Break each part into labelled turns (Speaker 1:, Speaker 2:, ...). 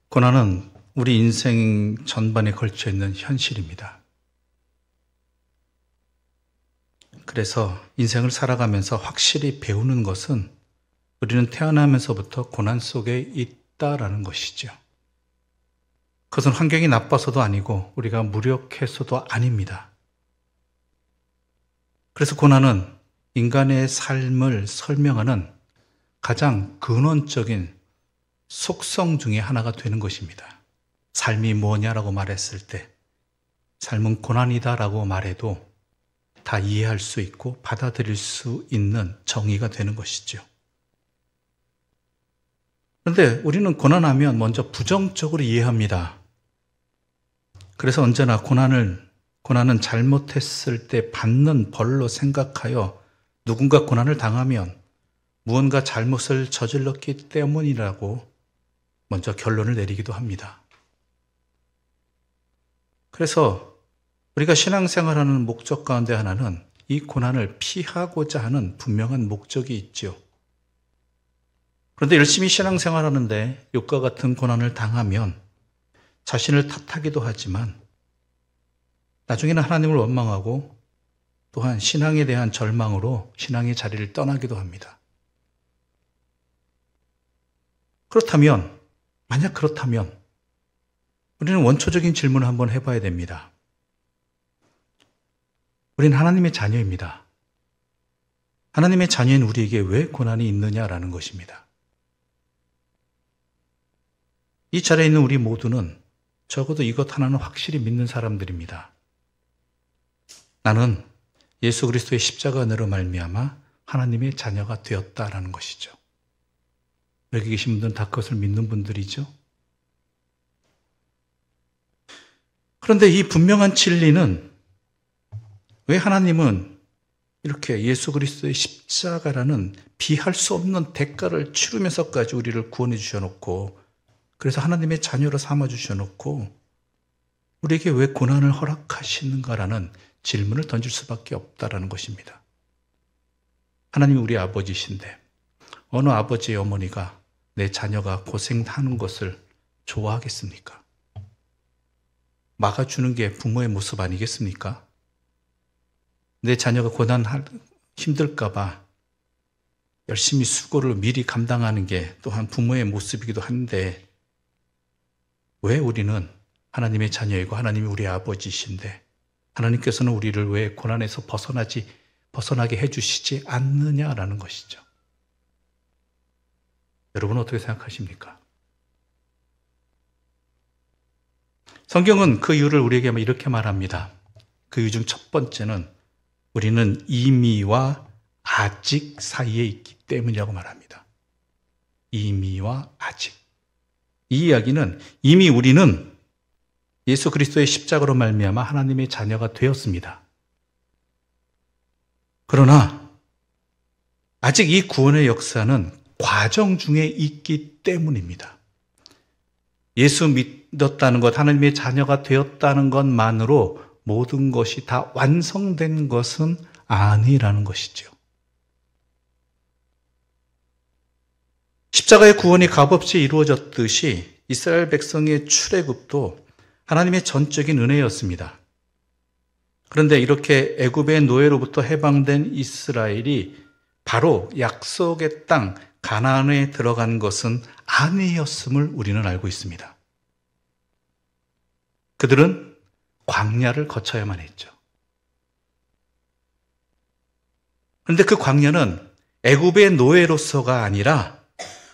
Speaker 1: 고난은 우리 인생 전반에 걸쳐 있는 현실입니다. 그래서 인생을 살아가면서 확실히 배우는 것은 우리는 태어나면서부터 고난 속에 있다라는 것이죠. 그것은 환경이 나빠서도 아니고 우리가 무력해서도 아닙니다. 그래서 고난은 인간의 삶을 설명하는 가장 근원적인 속성 중에 하나가 되는 것입니다. 삶이 뭐냐라고 말했을 때 삶은 고난이다라고 말해도 다 이해할 수 있고 받아들일 수 있는 정의가 되는 것이죠. 그런데 우리는 고난하면 먼저 부정적으로 이해합니다. 그래서 언제나 고난은 잘못했을 때 받는 벌로 생각하여 누군가 고난을 당하면 무언가 잘못을 저질렀기 때문이라고 먼저 결론을 내리기도 합니다. 그래서 우리가 신앙생활하는 목적 가운데 하나는 이 고난을 피하고자 하는 분명한 목적이 있죠. 그런데 열심히 신앙생활하는데 욕과 같은 고난을 당하면 자신을 탓하기도 하지만 나중에는 하나님을 원망하고 또한 신앙에 대한 절망으로 신앙의 자리를 떠나기도 합니다. 만약 그렇다면 우리는 원초적인 질문을 한번 해봐야 됩니다. 우리는 하나님의 자녀입니다. 하나님의 자녀인 우리에게 왜 고난이 있느냐라는 것입니다. 이 자리에 있는 우리 모두는 적어도 이것 하나는 확실히 믿는 사람들입니다. 나는 예수 그리스도의 십자가 은혜로 말미암아 하나님의 자녀가 되었다라는 것이죠. 여기 계신 분들은 다 그것을 믿는 분들이죠. 그런데 이 분명한 진리는 왜 하나님은 이렇게 예수 그리스도의 십자가라는 비할 수 없는 대가를 치르면서까지 우리를 구원해 주셔놓고 그래서 하나님의 자녀로 삼아 주셔놓고 우리에게 왜 고난을 허락하시는가라는 질문을 던질 수밖에 없다라는 것입니다. 하나님이 우리 아버지신데 어느 아버지의 어머니가 내 자녀가 고생하는 것을 좋아하겠습니까? 막아주는 게 부모의 모습 아니겠습니까? 내 자녀가 힘들까 봐 열심히 수고를 미리 감당하는 게 또한 부모의 모습이기도 한데 왜 우리는 하나님의 자녀이고 하나님이 우리 아버지이신데 하나님께서는 우리를 왜 고난에서 벗어나게 해주시지 않느냐라는 것이죠. 여러분은 어떻게 생각하십니까? 성경은 그 이유를 우리에게 이렇게 말합니다. 그 이유 중 첫 번째는 우리는 이미와 아직 사이에 있기 때문이라고 말합니다. 이미와 아직. 이 이야기는 이미 우리는 예수 그리스도의 십자가로 말미암아 하나님의 자녀가 되었습니다. 그러나 아직 이 구원의 역사는 과정 중에 있기 때문입니다. 예수 믿었다는 것, 하나님의 자녀가 되었다는 것만으로 모든 것이 다 완성된 것은 아니라는 것이죠. 십자가의 구원이 값없이 이루어졌듯이 이스라엘 백성의 출애굽도 하나님의 전적인 은혜였습니다. 그런데 이렇게 애굽의 노예로부터 해방된 이스라엘이 바로 약속의 땅 가나안에 들어간 것은 아니었음을 우리는 알고 있습니다. 그들은 광야를 거쳐야만 했죠. 그런데 그 광야는 애굽의 노예로서가 아니라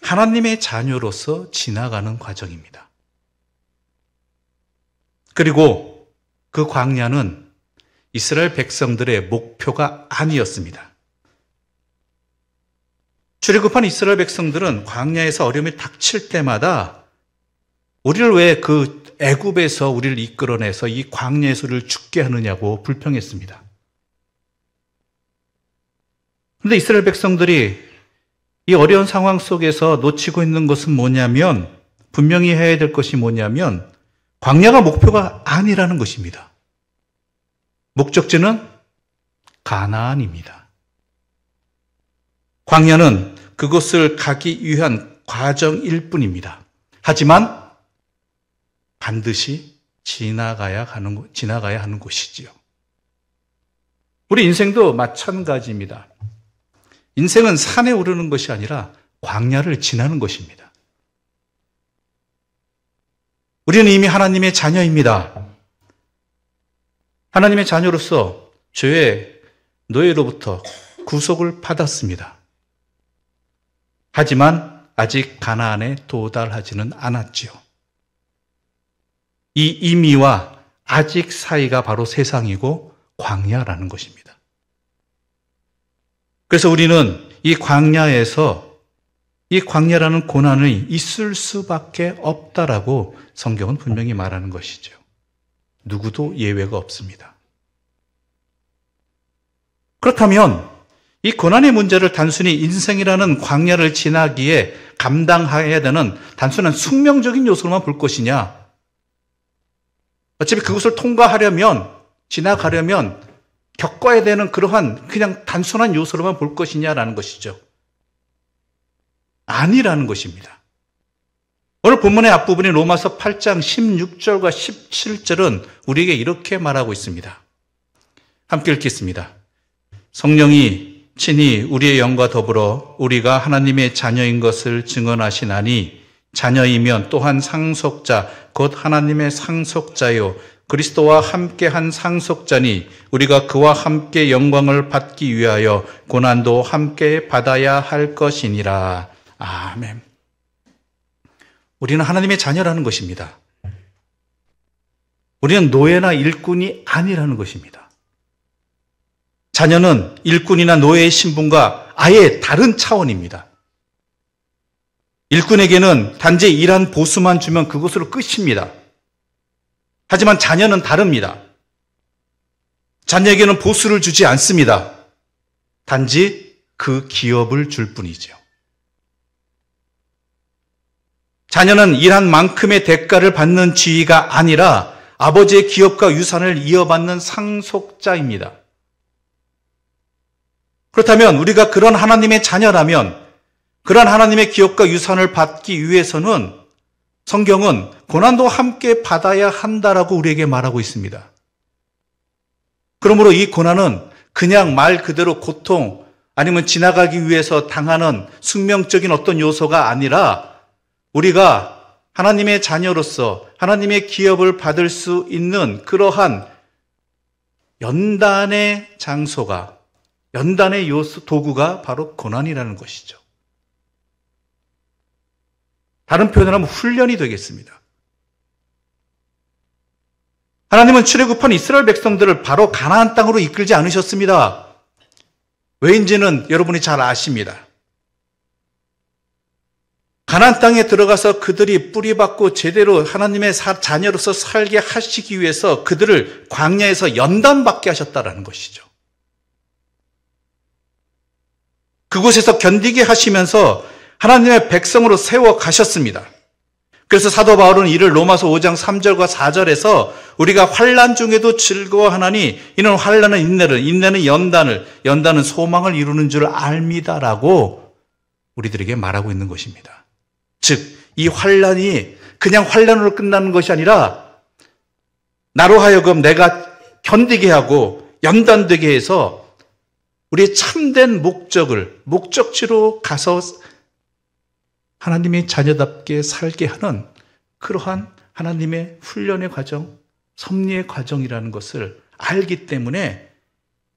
Speaker 1: 하나님의 자녀로서 지나가는 과정입니다. 그리고 그 광야는 이스라엘 백성들의 목표가 아니었습니다. 출애굽한 이스라엘 백성들은 광야에서 어려움이 닥칠 때마다 우리를 왜 그 애굽에서 우리를 이끌어내서 이 광야에서 우리를 죽게 하느냐고 불평했습니다. 그런데 이스라엘 백성들이 이 어려운 상황 속에서 놓치고 있는 것은 뭐냐면 분명히 해야 될 것이 뭐냐면 광야가 목표가 아니라는 것입니다. 목적지는 가나안입니다. 광야는 그곳을 가기 위한 과정일 뿐입니다. 하지만 반드시 지나가야 하는 곳이지요. 우리 인생도 마찬가지입니다. 인생은 산에 오르는 것이 아니라 광야를 지나는 것입니다. 우리는 이미 하나님의 자녀입니다. 하나님의 자녀로서 죄의 노예로부터 구속을 받았습니다. 하지만 아직 가나안에 도달하지는 않았지요. 이 이미와 아직 사이가 바로 세상이고 광야라는 것입니다. 그래서 우리는 이 광야에서 이 광야라는 고난이 있을 수밖에 없다라고 성경은 분명히 말하는 것이죠. 누구도 예외가 없습니다. 그렇다면 이 고난의 문제를 단순히 인생이라는 광야를 지나기에 감당해야 되는 단순한 숙명적인 요소로만 볼 것이냐? 어차피 그것을 통과하려면, 지나가려면 겪어야 되는 그러한 그냥 단순한 요소로만 볼 것이냐라는 것이죠. 아니라는 것입니다. 오늘 본문의 앞부분인 로마서 8장 16절과 17절은 우리에게 이렇게 말하고 있습니다. 함께 읽겠습니다. 성령이 친히 우리의 영과 더불어 우리가 하나님의 자녀인 것을 증언하시나니 자녀이면 또한 상속자 곧 하나님의 상속자요 그리스도와 함께한 상속자니 우리가 그와 함께 영광을 받기 위하여 고난도 함께 받아야 할 것이니라. 아멘. 우리는 하나님의 자녀라는 것입니다. 우리는 노예나 일꾼이 아니라는 것입니다. 자녀는 일꾼이나 노예의 신분과 아예 다른 차원입니다. 일꾼에게는 단지 일한 보수만 주면 그것으로 끝입니다. 하지만 자녀는 다릅니다. 자녀에게는 보수를 주지 않습니다. 단지 그 기업을 줄 뿐이죠. 자녀는 일한 만큼의 대가를 받는 지위가 아니라 아버지의 기업과 유산을 이어받는 상속자입니다. 그렇다면 우리가 그런 하나님의 자녀라면 그런 하나님의 기업과 유산을 받기 위해서는 성경은 고난도 함께 받아야 한다라고 우리에게 말하고 있습니다. 그러므로 이 고난은 그냥 말 그대로 고통 아니면 지나가기 위해서 당하는 숙명적인 어떤 요소가 아니라 우리가 하나님의 자녀로서 하나님의 기업을 받을 수 있는 그러한 연단의 장소가 연단의 요소, 도구가 바로 고난이라는 것이죠. 다른 표현을 하면 훈련이 되겠습니다. 하나님은 출애굽한 이스라엘 백성들을 바로 가나안 땅으로 이끌지 않으셨습니다. 왜인지는 여러분이 잘 아십니다. 가나안 땅에 들어가서 그들이 뿌리박고 제대로 하나님의 자녀로서 살게 하시기 위해서 그들을 광야에서 연단받게 하셨다라는 것이죠. 그곳에서 견디게 하시면서 하나님의 백성으로 세워 가셨습니다. 그래서 사도 바울은 이를 로마서 5장 3절과 4절에서 우리가 환난 중에도 즐거워하나니 이는 환난은 인내를, 인내는 연단은 소망을 이루는 줄 압니다라고 우리들에게 말하고 있는 것입니다. 즉, 이 환난이 그냥 환난으로 끝나는 것이 아니라 나로 하여금 내가 견디게 하고 연단되게 해서 우리의 참된 목적지로 가서 하나님의 자녀답게 살게 하는 그러한 하나님의 훈련의 과정, 섭리의 과정이라는 것을 알기 때문에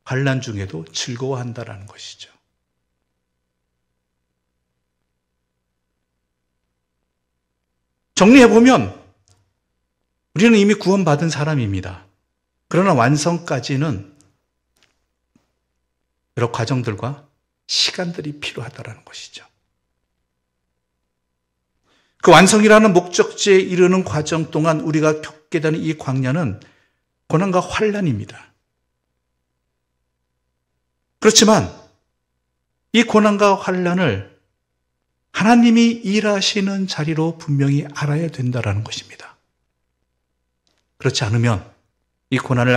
Speaker 1: 환난 중에도 즐거워한다라는 것이죠. 정리해보면 우리는 이미 구원받은 사람입니다. 그러나 완성까지는 여러 과정들과 시간들이 필요하다는 것이죠. 그 완성이라는 목적지에 이르는 과정 동안 우리가 겪게 되는 이 광야는 고난과 환난입니다. 그렇지만 이 고난과 환난을 하나님이 일하시는 자리로 분명히 알아야 된다는 것입니다. 그렇지 않으면 이 고난을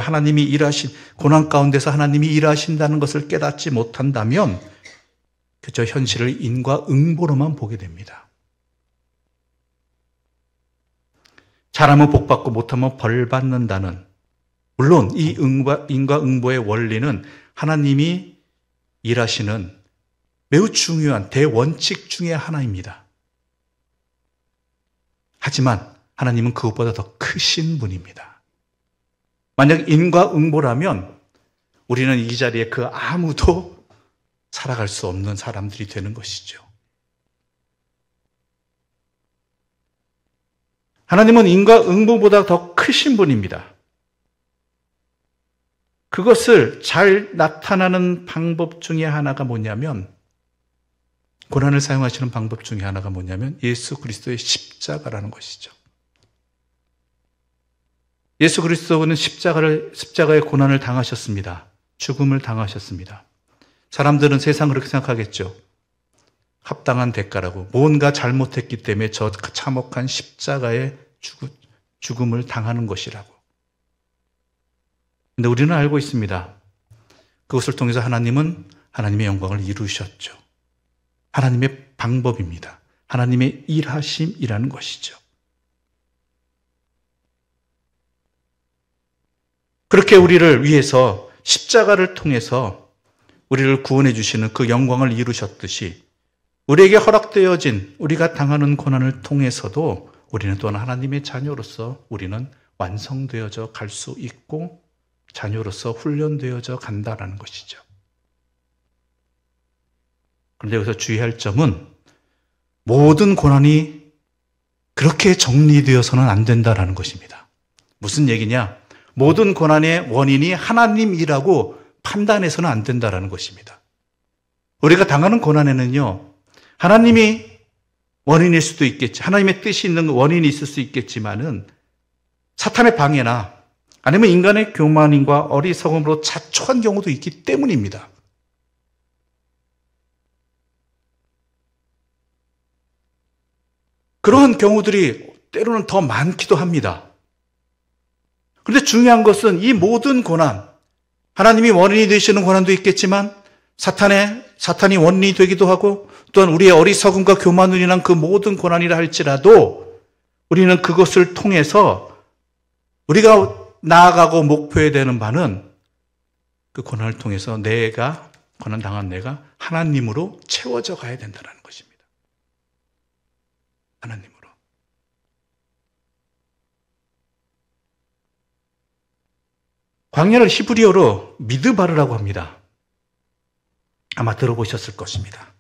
Speaker 1: 고난 가운데서 하나님이 일하신다는 것을 깨닫지 못한다면 그저 현실을 인과응보로만 보게 됩니다. 잘하면 복받고 못하면 벌받는다는, 물론 이 인과응보의 원리는 하나님이 일하시는 매우 중요한 대원칙 중의 하나입니다. 하지만 하나님은 그것보다 더 크신 분입니다. 만약 인과응보라면 우리는 이 자리에 그 아무도 살아갈 수 없는 사람들이 되는 것이죠. 하나님은 인과응보보다 더 크신 분입니다. 그것을 잘 나타나는 방법 중에 하나가 뭐냐면, 고난을 사용하시는 방법 중에 하나가 뭐냐면 예수 그리스도의 십자가라는 것이죠. 예수 그리스도는 십자가의 고난을 당하셨습니다. 죽음을 당하셨습니다. 사람들은 세상 그렇게 생각하겠죠. 합당한 대가라고. 뭔가 잘못했기 때문에 저 참혹한 십자가의 죽음을 당하는 것이라고. 근데 우리는 알고 있습니다. 그것을 통해서 하나님은 하나님의 영광을 이루셨죠. 하나님의 방법입니다. 하나님의 일하심이라는 것이죠. 그렇게 우리를 위해서 십자가를 통해서 우리를 구원해 주시는 그 영광을 이루셨듯이 우리에게 허락되어진 우리가 당하는 고난을 통해서도 우리는 또한 하나님의 자녀로서 우리는 완성되어져 갈 수 있고 자녀로서 훈련되어져 간다라는 것이죠. 그런데 여기서 주의할 점은 모든 고난이 그렇게 정리되어서는 안 된다라는 것입니다. 무슨 얘기냐? 모든 고난의 원인이 하나님이라고 판단해서는 안 된다라는 것입니다. 우리가 당하는 고난에는요, 하나님이 원인일 수도 있겠지, 하나님의 뜻이 있는 원인이 있을 수 있겠지만은 사탄의 방해나 아니면 인간의 교만과 어리석음으로 자초한 경우도 있기 때문입니다. 그러한 경우들이 때로는 더 많기도 합니다. 그런데 중요한 것은 이 모든 고난, 하나님이 원인이 되시는 고난도 있겠지만 사탄이 원인이 되기도 하고 또한 우리의 어리석음과 교만으로 인한 그 모든 고난이라 할지라도 우리는 그것을 통해서 우리가 나아가고 목표해야 되는 바는 그 고난을 통해서 고난당한 내가 하나님으로 채워져 가야 된다는 것입니다. 하나님으로. 광야를 히브리어로 미드바르라고 합니다. 아마 들어보셨을 것입니다.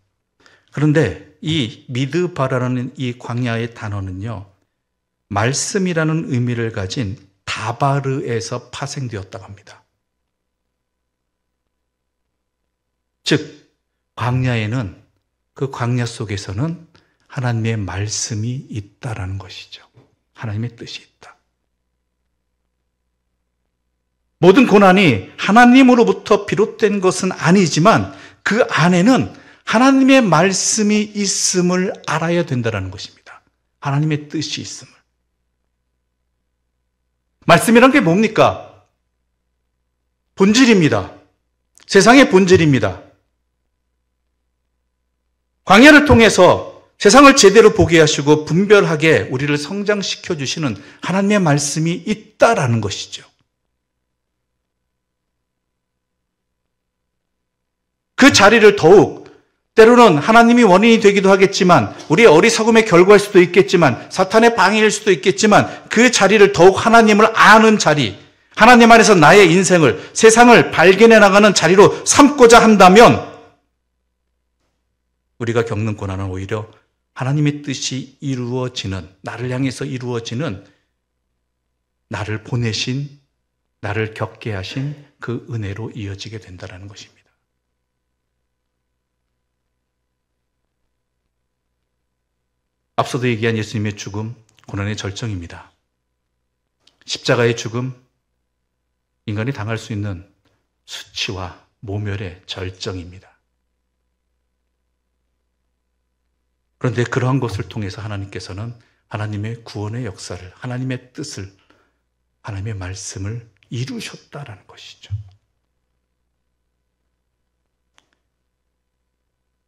Speaker 1: 그런데 이 미드바르라는 이 광야의 단어는요, 말씀이라는 의미를 가진 다바르에서 파생되었다고 합니다. 즉, 광야에는, 그 광야 속에서는 하나님의 말씀이 있다라는 것이죠. 하나님의 뜻이 있다. 모든 고난이 하나님으로부터 비롯된 것은 아니지만 그 안에는 하나님의 말씀이 있음을 알아야 된다는 것입니다. 하나님의 뜻이 있음을. 말씀이란 게 뭡니까? 본질입니다. 세상의 본질입니다. 광야를 통해서 세상을 제대로 보게 하시고 분별하게 우리를 성장시켜 주시는 하나님의 말씀이 있다라는 것이죠. 그 자리를 더욱, 때로는 하나님이 원인이 되기도 하겠지만 우리의 어리석음의 결과일 수도 있겠지만 사탄의 방해일 수도 있겠지만 그 자리를 더욱 하나님을 아는 자리, 하나님 안에서 나의 인생을, 세상을 발견해 나가는 자리로 삼고자 한다면 우리가 겪는 고난은 오히려 하나님의 뜻이 이루어지는, 나를 향해서 이루어지는, 나를 보내신, 나를 겪게 하신 그 은혜로 이어지게 된다는 것입니다. 앞서도 얘기한 예수님의 죽음, 고난의 절정입니다. 십자가의 죽음, 인간이 당할 수 있는 수치와 모멸의 절정입니다. 그런데 그러한 것을 통해서 하나님께서는 하나님의 구원의 역사를, 하나님의 뜻을, 하나님의 말씀을 이루셨다라는 것이죠.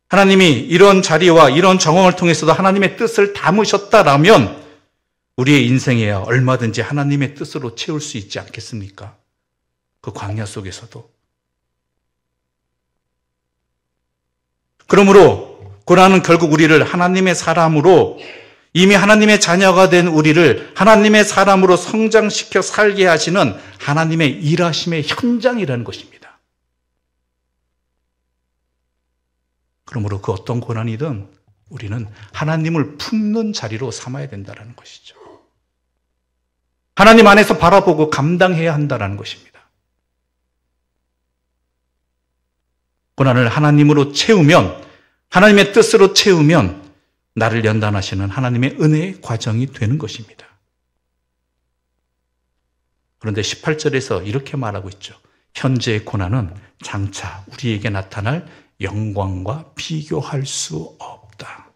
Speaker 1: 하나님이 이런 자리와 이런 정황을 통해서도 하나님의 뜻을 담으셨다라면 우리의 인생에야 얼마든지 하나님의 뜻으로 채울 수 있지 않겠습니까? 그 광야 속에서도. 그러므로 고난은 결국 우리를 하나님의 사람으로, 이미 하나님의 자녀가 된 우리를 하나님의 사람으로 성장시켜 살게 하시는 하나님의 일하심의 현장이라는 것입니다. 그러므로 그 어떤 고난이든 우리는 하나님을 품는 자리로 삼아야 된다는 것이죠. 하나님 안에서 바라보고 감당해야 한다는 것입니다. 고난을 하나님으로 채우면, 하나님의 뜻으로 채우면 나를 연단하시는 하나님의 은혜의 과정이 되는 것입니다. 그런데 18절에서 이렇게 말하고 있죠. 현재의 고난은 장차 우리에게 나타날 영광과 비교할 수 없다.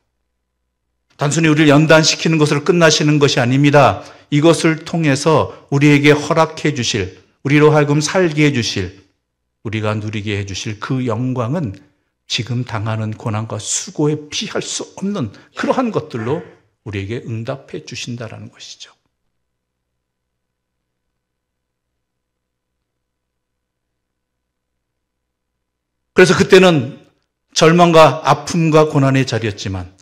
Speaker 1: 단순히 우리를 연단시키는 것으로 끝나시는 것이 아닙니다. 이것을 통해서 우리에게 허락해 주실, 우리로 하여금 살게 해 주실, 우리가 누리게 해 주실 그 영광은 지금 당하는 고난과 수고에 비할 수 없는 그러한 것들로 우리에게 응답해 주신다는 것이죠. 그래서 그때는 절망과 아픔과 고난의 자리였지만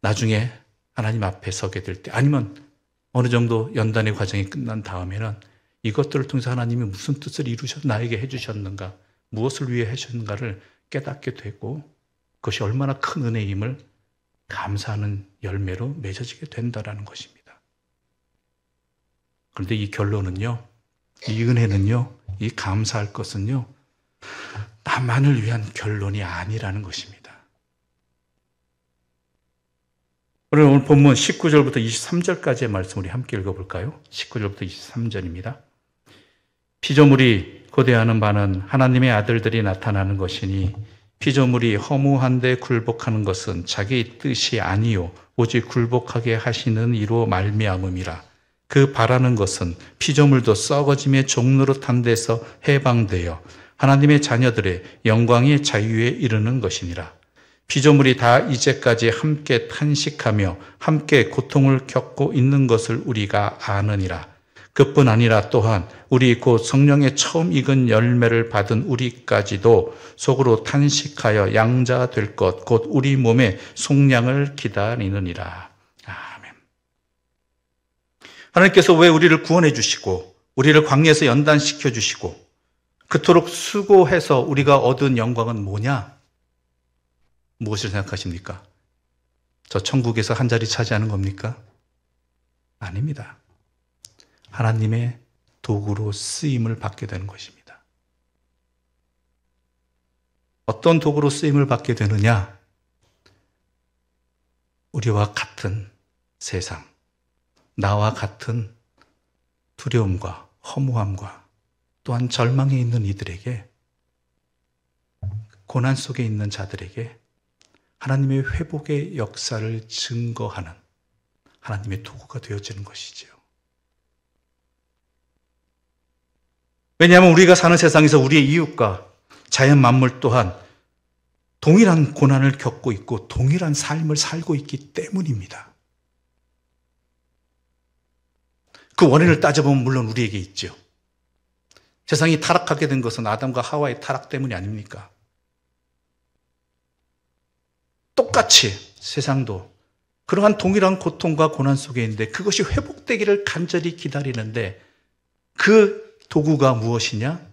Speaker 1: 나중에 하나님 앞에 서게 될 때, 아니면 어느 정도 연단의 과정이 끝난 다음에는 이것들을 통해서 하나님이 무슨 뜻을 나에게 해주셨는가, 무엇을 위해 해주셨는가를 깨닫게 되고 그것이 얼마나 큰 은혜임을 감사하는 열매로 맺어지게 된다는 것입니다. 그런데 이 결론은요, 이 은혜는요, 이 감사할 것은요, 나만을 위한 결론이 아니라는 것입니다. 오늘 본문 19절부터 23절까지의 말씀 우리 함께 읽어볼까요? 19절부터 23절입니다. 피조물이 고대하는 바는 하나님의 아들들이 나타나는 것이니 피조물이 허무한데 굴복하는 것은 자기 뜻이 아니요 오직 굴복하게 하시는 이로 말미암음이라. 그 바라는 것은 피조물도 썩어짐의 종노릇한 데서 해방되어 하나님의 자녀들의 영광의 자유에 이르는 것이니라. 피조물이 다 이제까지 함께 탄식하며 함께 고통을 겪고 있는 것을 우리가 아느니라. 그뿐 아니라 또한 우리 곧 성령의 처음 익은 열매를 받은 우리까지도 속으로 탄식하여 양자 될 것 곧 우리 몸의 속량을 기다리느니라. 아멘. 하나님께서 왜 우리를 구원해 주시고 우리를 광야에서 연단시켜 주시고 그토록 수고해서 우리가 얻은 영광은 뭐냐? 무엇을 생각하십니까? 저 천국에서 한 자리 차지하는 겁니까? 아닙니다. 하나님의 도구로 쓰임을 받게 되는 것입니다. 어떤 도구로 쓰임을 받게 되느냐? 우리와 같은 세상, 나와 같은 두려움과 허무함과 또한 절망에 있는 이들에게, 고난 속에 있는 자들에게 하나님의 회복의 역사를 증거하는 하나님의 도구가 되어지는 것이지요. 왜냐하면 우리가 사는 세상에서 우리의 이웃과 자연 만물 또한 동일한 고난을 겪고 있고 동일한 삶을 살고 있기 때문입니다. 그 원인을 따져보면 물론 우리에게 있죠. 세상이 타락하게 된 것은 아담과 하와의 타락 때문이 아닙니까? 똑같이 세상도 그러한 동일한 고통과 고난 속에 있는데 그것이 회복되기를 간절히 기다리는데 그 도구가 무엇이냐?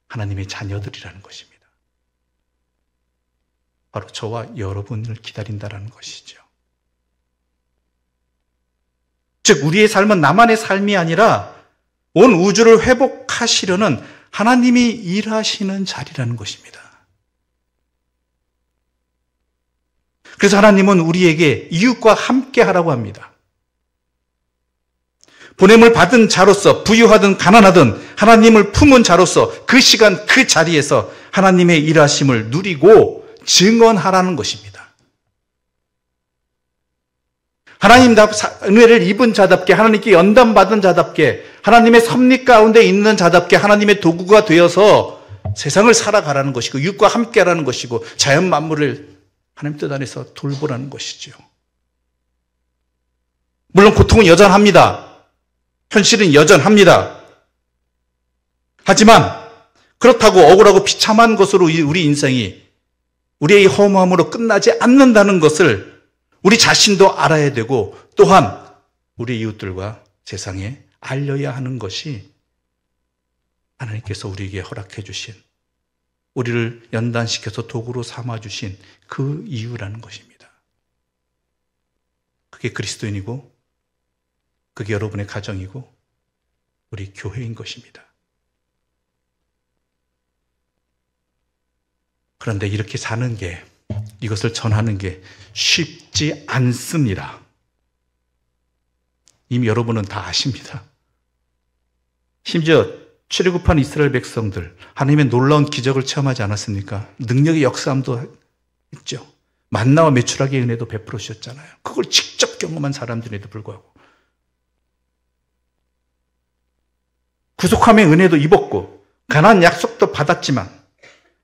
Speaker 1: 하나님의 자녀들이라는 것입니다. 바로 저와 여러분을 기다린다는 것이죠. 즉 우리의 삶은 나만의 삶이 아니라 온 우주를 회복하시려는 하나님이 일하시는 자리라는 것입니다. 그래서 하나님은 우리에게 이웃과 함께 하라고 합니다. 보냄을 받은 자로서 부유하든 가난하든 하나님을 품은 자로서 그 시간 그 자리에서 하나님의 일하심을 누리고 증언하라는 것입니다. 하나님 은혜를 입은 자답게, 하나님께 연단받은 자답게, 하나님의 섭리 가운데 있는 자답게 하나님의 도구가 되어서 세상을 살아가라는 것이고 이웃과 함께하라는 것이고 자연 만물을 하나님 뜻 안에서 돌보라는 것이죠. 물론 고통은 여전합니다. 현실은 여전합니다. 하지만 그렇다고 억울하고 비참한 것으로 우리 인생이 우리의 허무함으로 끝나지 않는다는 것을 우리 자신도 알아야 되고 또한 우리 이웃들과 세상에 알려야 하는 것이 하나님께서 우리에게 허락해 주신, 우리를 연단시켜서 도구로 삼아 주신 그 이유라는 것입니다. 그게 그리스도인이고 그게 여러분의 가정이고 우리 교회인 것입니다. 그런데 이렇게 사는 게, 이것을 전하는 게 쉽지 않습니다. 이미 여러분은 다 아십니다. 심지어 출애굽한 이스라엘 백성들, 하나님의 놀라운 기적을 체험하지 않았습니까? 능력의 역사함도 했죠. 만나와 메추라기의 은혜도 베풀어 주셨잖아요. 그걸 직접 경험한 사람들에도 불구하고 구속함의 은혜도 입었고 가나안 약속도 받았지만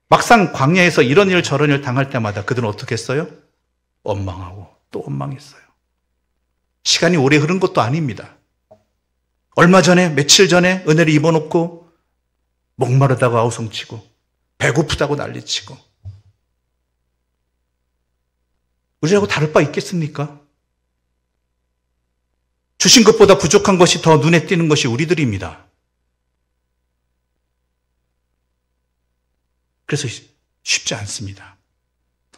Speaker 1: 막상 광야에서 이런 일 저런 일 당할 때마다 그들은 어떻게 했어요? 원망하고 또 원망했어요. 시간이 오래 흐른 것도 아닙니다. 얼마 전에, 며칠 전에 은혜를 입어놓고 목마르다고 아우성치고 배고프다고 난리치고, 우리라고 다를 바 있겠습니까? 주신 것보다 부족한 것이 더 눈에 띄는 것이 우리들입니다. 그래서 쉽지 않습니다.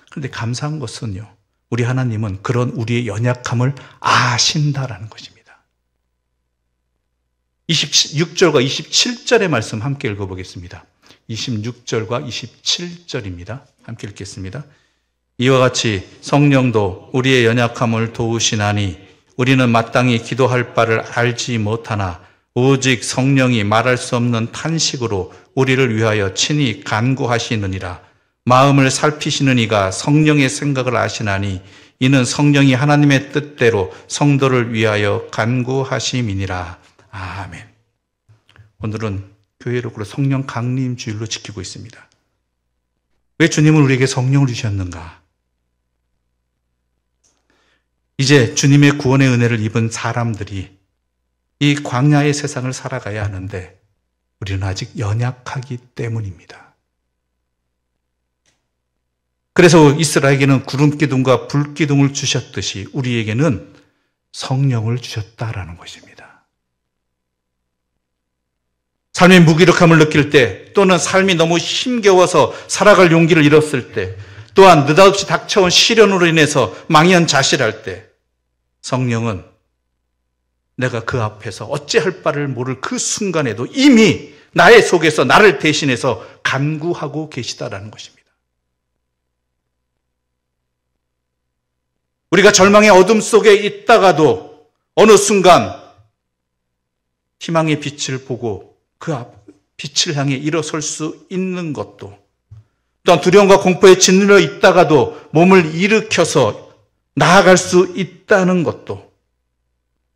Speaker 1: 그런데 감사한 것은요, 우리 하나님은 그런 우리의 연약함을 아신다라는 것입니다. 26절과 27절의 말씀 함께 읽어보겠습니다. 26절과 27절입니다. 함께 읽겠습니다. 이와 같이 성령도 우리의 연약함을 도우시나니 우리는 마땅히 기도할 바를 알지 못하나 오직 성령이 말할 수 없는 탄식으로 우리를 위하여 친히 간구하시느니라. 마음을 살피시는 이가 성령의 생각을 아시나니 이는 성령이 하나님의 뜻대로 성도를 위하여 간구하심이니라. 아멘. 오늘은 교회로 성령 강림 주일로 지키고 있습니다. 왜 주님은 우리에게 성령을 주셨는가? 이제 주님의 구원의 은혜를 입은 사람들이 이 광야의 세상을 살아가야 하는데 우리는 아직 연약하기 때문입니다. 그래서 이스라엘에게는 구름기둥과 불기둥을 주셨듯이 우리에게는 성령을 주셨다라는 것입니다. 삶의 무기력함을 느낄 때, 또는 삶이 너무 힘겨워서 살아갈 용기를 잃었을 때, 또한 느닷없이 닥쳐온 시련으로 인해서 망연자실할 때, 성령은 내가 그 앞에서 어찌할 바를 모를 그 순간에도 이미 나의 속에서 나를 대신해서 간구하고 계시다라는 것입니다. 우리가 절망의 어둠 속에 있다가도 어느 순간 희망의 빛을 보고 그 앞 빛을 향해 일어설 수 있는 것도, 또한 두려움과 공포에 짓눌려 있다가도 몸을 일으켜서 나아갈 수 있다는 것도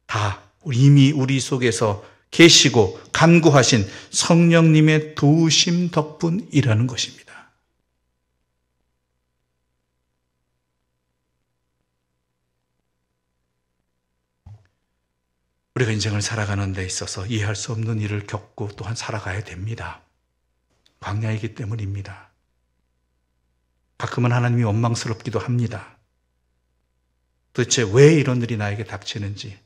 Speaker 1: 다 이미 우리 속에서 계시고 간구하신 성령님의 도우심 덕분이라는 것입니다. 우리가 인생을 살아가는 데 있어서 이해할 수 없는 일을 겪고 또한 살아가야 됩니다. 광야이기 때문입니다. 가끔은 하나님이 원망스럽기도 합니다. 도대체 왜 이런 일이 나에게 닥치는지,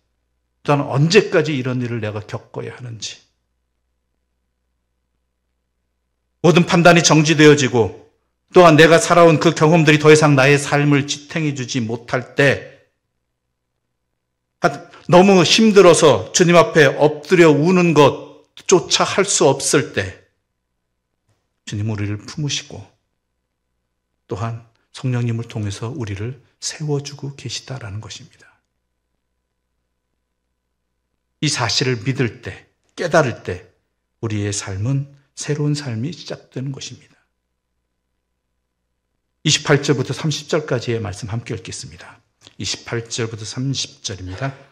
Speaker 1: 또한 언제까지 이런 일을 내가 겪어야 하는지, 모든 판단이 정지되어지고 또한 내가 살아온 그 경험들이 더 이상 나의 삶을 지탱해 주지 못할 때, 너무 힘들어서 주님 앞에 엎드려 우는 것조차 할 수 없을 때 주님 우리를 품으시고 또한 성령님을 통해서 우리를 세워주고 계시다라는 것입니다. 이 사실을 믿을 때, 깨달을 때 우리의 삶은 새로운 삶이 시작되는 것입니다. 28절부터 30절까지의 말씀 함께 읽겠습니다. 28절부터 30절입니다.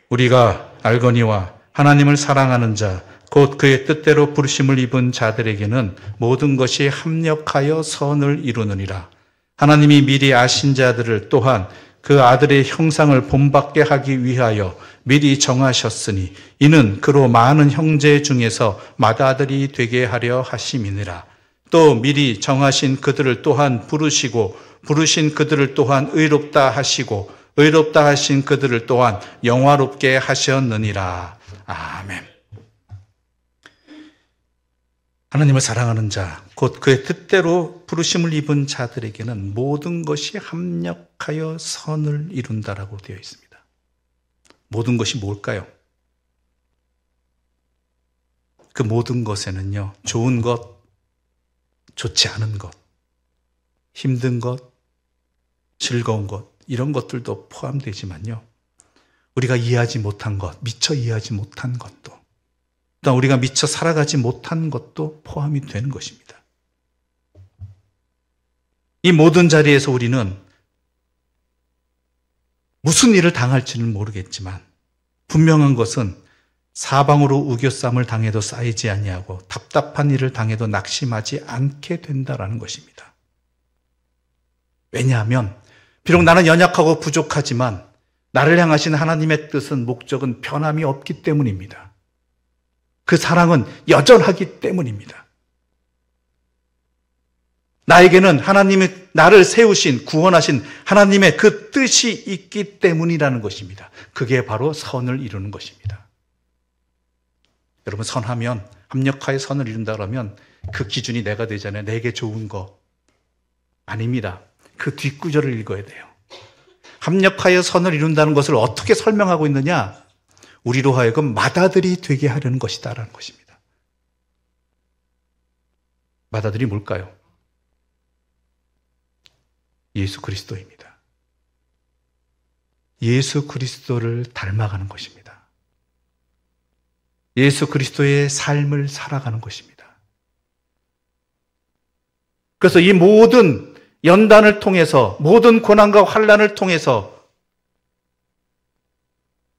Speaker 1: 우리가 알거니와 하나님을 사랑하는 자, 곧 그의 뜻대로 부르심을 입은 자들에게는 모든 것이 합력하여 선을 이루느니라. 하나님이 미리 아신 자들을 또한 그 아들의 형상을 본받게 하기 위하여 미리 정하셨으니 이는 그로 많은 형제 중에서 맏아들이 되게 하려 하심이니라. 또 미리 정하신 그들을 또한 부르시고 부르신 그들을 또한 의롭다 하시고 의롭다 하신 그들을 또한 영화롭게 하셨느니라. 아멘. 하나님을 사랑하는 자, 곧 그의 뜻대로 부르심을 입은 자들에게는 모든 것이 합력하여 선을 이룬다라고 되어 있습니다. 모든 것이 뭘까요? 그 모든 것에는요, 좋은 것, 좋지 않은 것, 힘든 것, 즐거운 것, 이런 것들도 포함되지만요, 우리가 이해하지 못한 것, 미처 이해하지 못한 것도, 또 우리가 미처 살아가지 못한 것도 포함이 되는 것입니다. 이 모든 자리에서 우리는 무슨 일을 당할지는 모르겠지만 분명한 것은 사방으로 우겨쌈을 당해도 쌓이지 아니하고 답답한 일을 당해도 낙심하지 않게 된다라는 것입니다. 왜냐하면 비록 나는 연약하고 부족하지만 나를 향하신 하나님의 뜻은 목적은 변함이 없기 때문입니다. 그 사랑은 여전하기 때문입니다. 나에게는 하나님이 나를 세우신 구원하신 하나님의 그 뜻이 있기 때문이라는 것입니다. 그게 바로 선을 이루는 것입니다. 여러분, 선하면 합력하여 선을 이룬다 그러면 그 기준이 내가 되잖아요. 내게 좋은 거 아닙니다. 그 뒷구절을 읽어야 돼요. 합력하여 선을 이룬다는 것을 어떻게 설명하고 있느냐? 우리로 하여금 맏아들이 되게 하려는 것이다라는 것입니다. 맏아들이 뭘까요? 예수 그리스도입니다. 예수 그리스도를 닮아가는 것입니다. 예수 그리스도의 삶을 살아가는 것입니다. 그래서 이 모든 연단을 통해서, 모든 고난과 환난을 통해서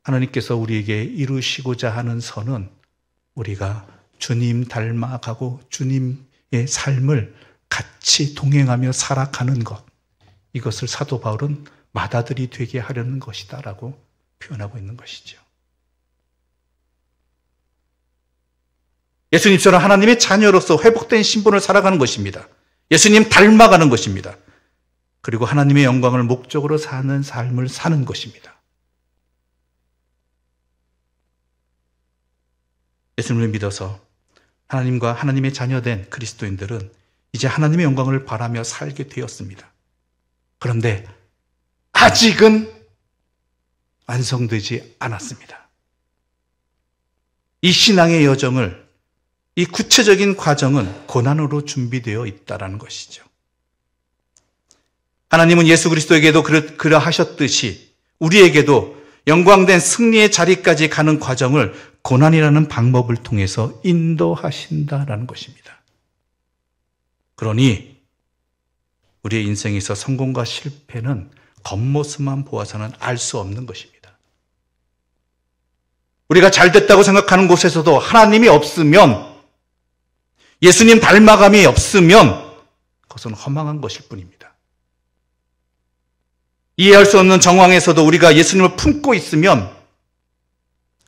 Speaker 1: 하나님께서 우리에게 이루시고자 하는 선은 우리가 주님 닮아가고 주님의 삶을 같이 동행하며 살아가는 것, 이것을 사도 바울은 맏아들이 되게 하려는 것이다라고 표현하고 있는 것이죠. 예수님처럼 하나님의 자녀로서 회복된 신분을 살아가는 것입니다. 예수님 닮아가는 것입니다. 그리고 하나님의 영광을 목적으로 사는 삶을 사는 것입니다. 예수님을 믿어서 하나님과 하나님의 자녀된 그리스도인들은 이제 하나님의 영광을 바라며 살게 되었습니다. 그런데 아직은 완성되지 않았습니다. 이 신앙의 여정을, 이 구체적인 과정은 고난으로 준비되어 있다는 것이죠. 하나님은 예수 그리스도에게도 그러하셨듯이 우리에게도 영광된 승리의 자리까지 가는 과정을 고난이라는 방법을 통해서 인도하신다라는 것입니다. 그러니 우리의 인생에서 성공과 실패는 겉모습만 보아서는 알 수 없는 것입니다. 우리가 잘 됐다고 생각하는 곳에서도 하나님이 없으면, 예수님 닮아감이 없으면 그것은 허망한 것일 뿐입니다. 이해할 수 없는 정황에서도 우리가 예수님을 품고 있으면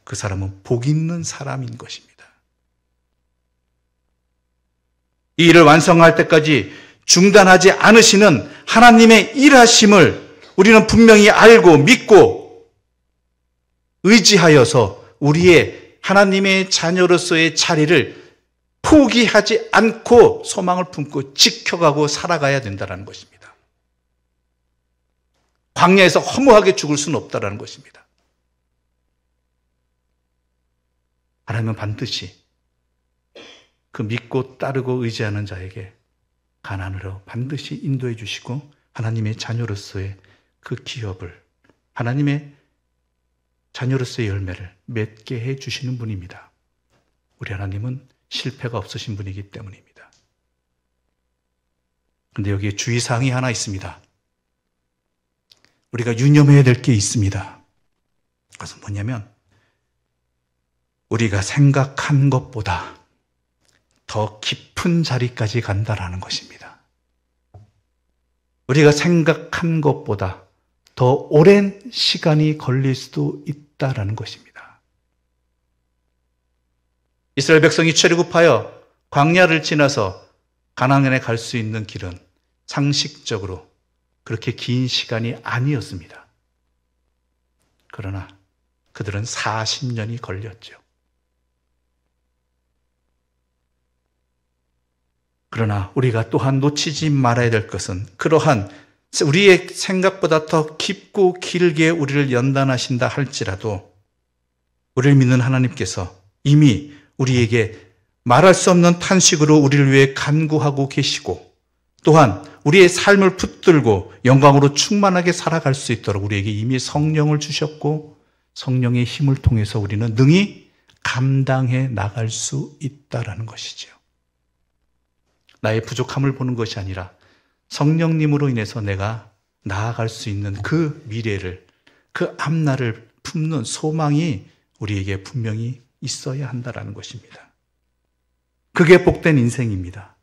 Speaker 1: 그 사람은 복 있는 사람인 것입니다. 이 일을 완성할 때까지 중단하지 않으시는 하나님의 일하심을 우리는 분명히 알고 믿고 의지하여서 우리의 하나님의 자녀로서의 자리를 포기하지 않고 소망을 품고 지켜가고 살아가야 된다는 것입니다. 광야에서 허무하게 죽을 수는 없다는 것입니다. 하나님은 반드시 그 믿고 따르고 의지하는 자에게 가나안으로 반드시 인도해 주시고 하나님의 자녀로서의 그 기업을, 하나님의 자녀로서의 열매를 맺게 해 주시는 분입니다. 우리 하나님은 실패가 없으신 분이기 때문입니다. 그런데 여기에 주의사항이 하나 있습니다. 우리가 유념해야 될 게 있습니다. 그것은 뭐냐면 우리가 생각한 것보다 더 깊은 자리까지 간다라는 것입니다. 우리가 생각한 것보다 더 오랜 시간이 걸릴 수도 있다라는 것입니다. 이스라엘 백성이 출애굽하여 광야를 지나서 가나안에 갈 수 있는 길은 상식적으로 그렇게 긴 시간이 아니었습니다. 그러나 그들은 40년이 걸렸죠. 그러나 우리가 또한 놓치지 말아야 될 것은 그러한 우리의 생각보다 더 깊고 길게 우리를 연단하신다 할지라도 우리를 믿는 하나님께서 이미 우리에게 말할 수 없는 탄식으로 우리를 위해 간구하고 계시고 또한 우리의 삶을 붙들고 영광으로 충만하게 살아갈 수 있도록 우리에게 이미 성령을 주셨고 성령의 힘을 통해서 우리는 능히 감당해 나갈 수 있다라는 것이죠. 나의 부족함을 보는 것이 아니라 성령님으로 인해서 내가 나아갈 수 있는 그 미래를, 그 앞날을 품는 소망이 우리에게 분명히 있어야 한다라는 것입니다. 그게 복된 인생입니다.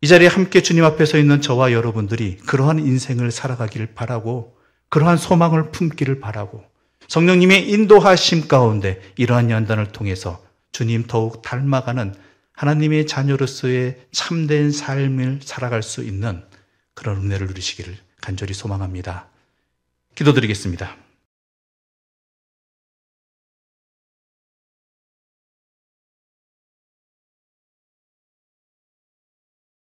Speaker 1: 이 자리에 함께 주님 앞에 서 있는 저와 여러분들이 그러한 인생을 살아가기를 바라고 그러한 소망을 품기를 바라고 성령님의 인도하심 가운데 이러한 연단을 통해서 주님 더욱 닮아가는 하나님의 자녀로서의 참된 삶을 살아갈 수 있는 그런 은혜를 누리시기를 간절히 소망합니다. 기도드리겠습니다.